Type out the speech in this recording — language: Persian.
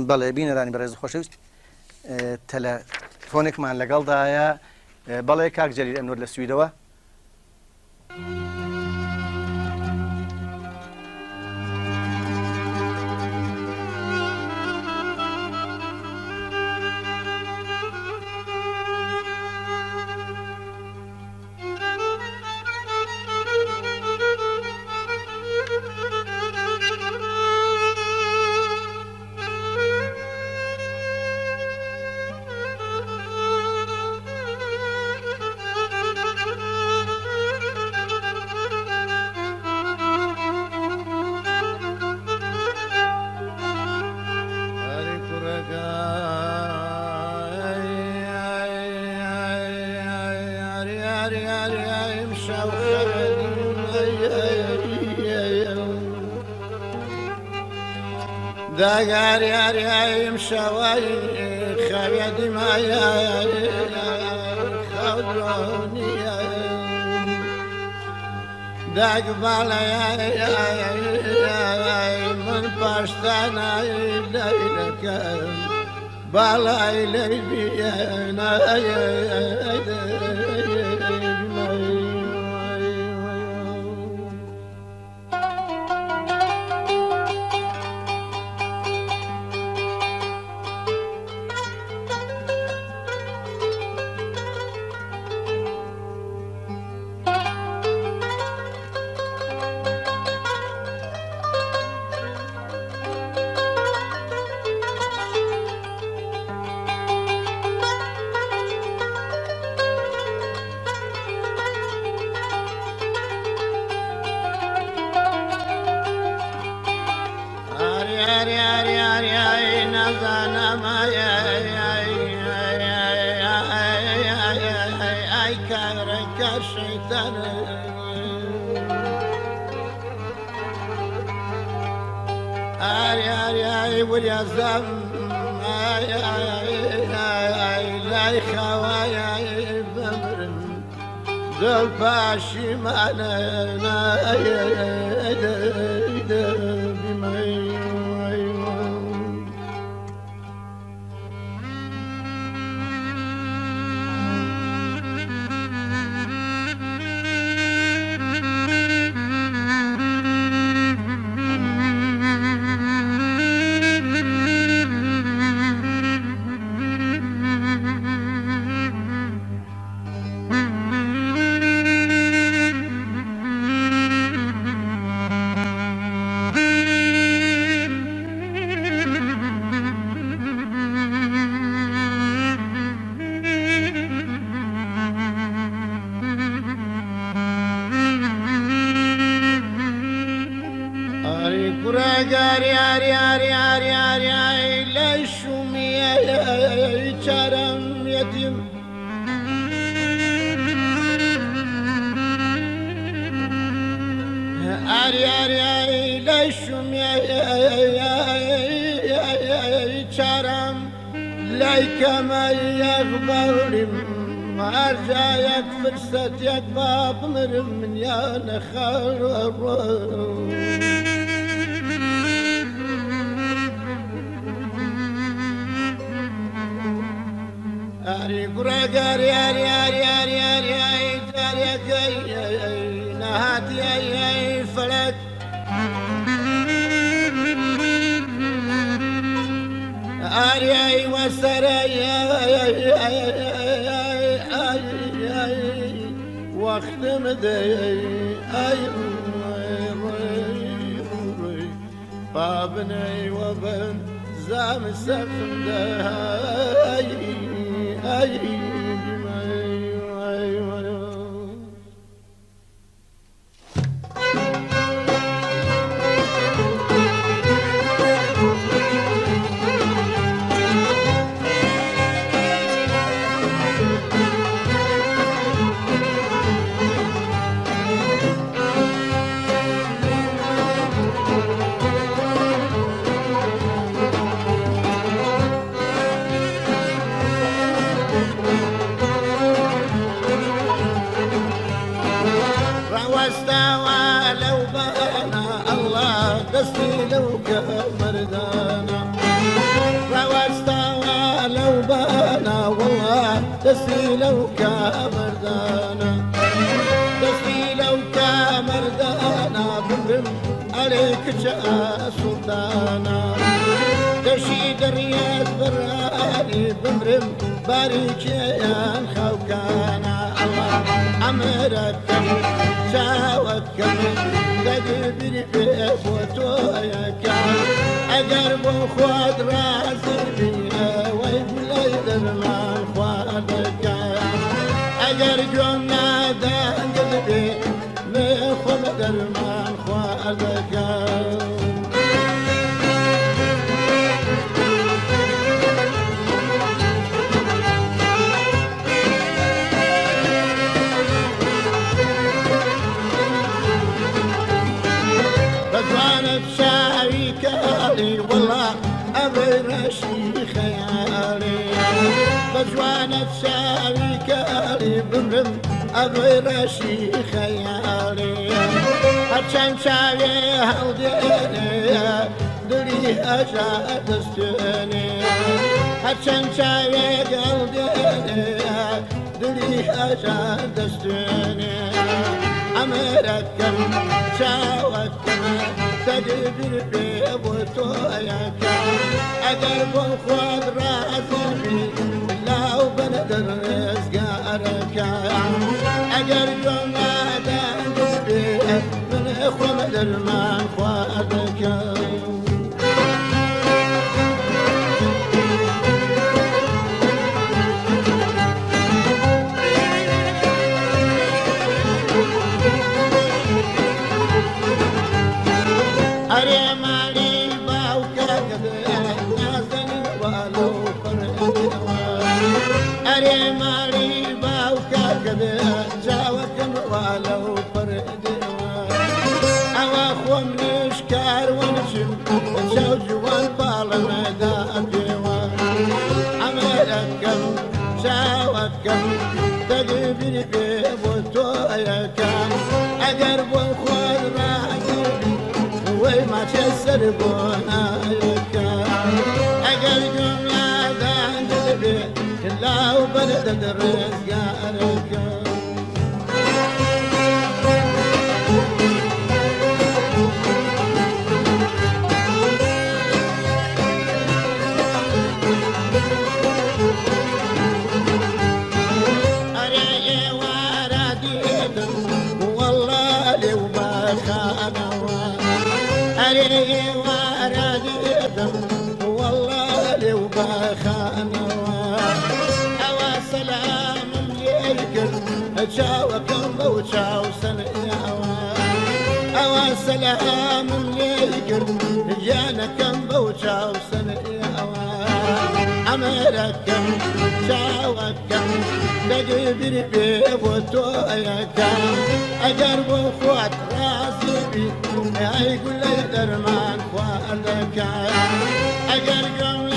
بەڵێ بینەرانی بەڕێز خۆشەویست تەلەفۆنێکمان لەگەڵدایە بەڵێ کاک جەلیل ئەنوەر لە سویدەوە. داغار يار يا مشاوي خبيد ما يا خولوني داغ بالا يا من باشتانا ليلك بالا ليبي انا يا زم لا خوايا بمرم ذل باشي معنا كما يغبر ما رجايك فرصتك باب من يا نخار أري قرقر يا نهات يا فلك أري وسري واختم دي بابني وبن زام سفن دستي لو كمردانا دستي لو كامردانا دستي لو كامردانا بمرم عليك جاء سلطانا دشي دريات براني بمرم باريكيان خوكانا الله عمركم شاوكم تدبر بفوتويا أقرب خود راسي بينا ويقول درمان خوادك أقرب نادان قلبي بخوب درمان خوادك بجوانب شاوي كالي والله أبي رشي خيالي بجوانب شاوي كالي بمرم أبي رشي خيالي هرچن شاوي هوديني دلي أجا دستوني هرچن شاوي هوديني دلي أجا دستوني أمركم شاوكم تدبر بوتوياك أقرب خود راسي لا وبندر رزقارك أقرب نادان قلبي من إخوة مدر ما خوادك أري مالي باوكا نازن والو أري مالي باوكا جاوكم والو أوا خوم نشكار ونشم زوج والبال مدام جوا عملكم جاوكم تدبر بوتوياكم أقرب خود راجبي وما تسر بونايك أقل جملة دان قلبي كلا وبلد الرزقارك أري وردي والله لو ما خانوا أري ورديتم والله لو بخانوا أوا سلام ليكم أشاوكم وشاو سنياوا أوا سلام ليكم جانكم وشاو سنياوا أمركم شاوكم تجبر بوتوياك أجرب خوات راسي يقول لي درمان خوالك أجر جملة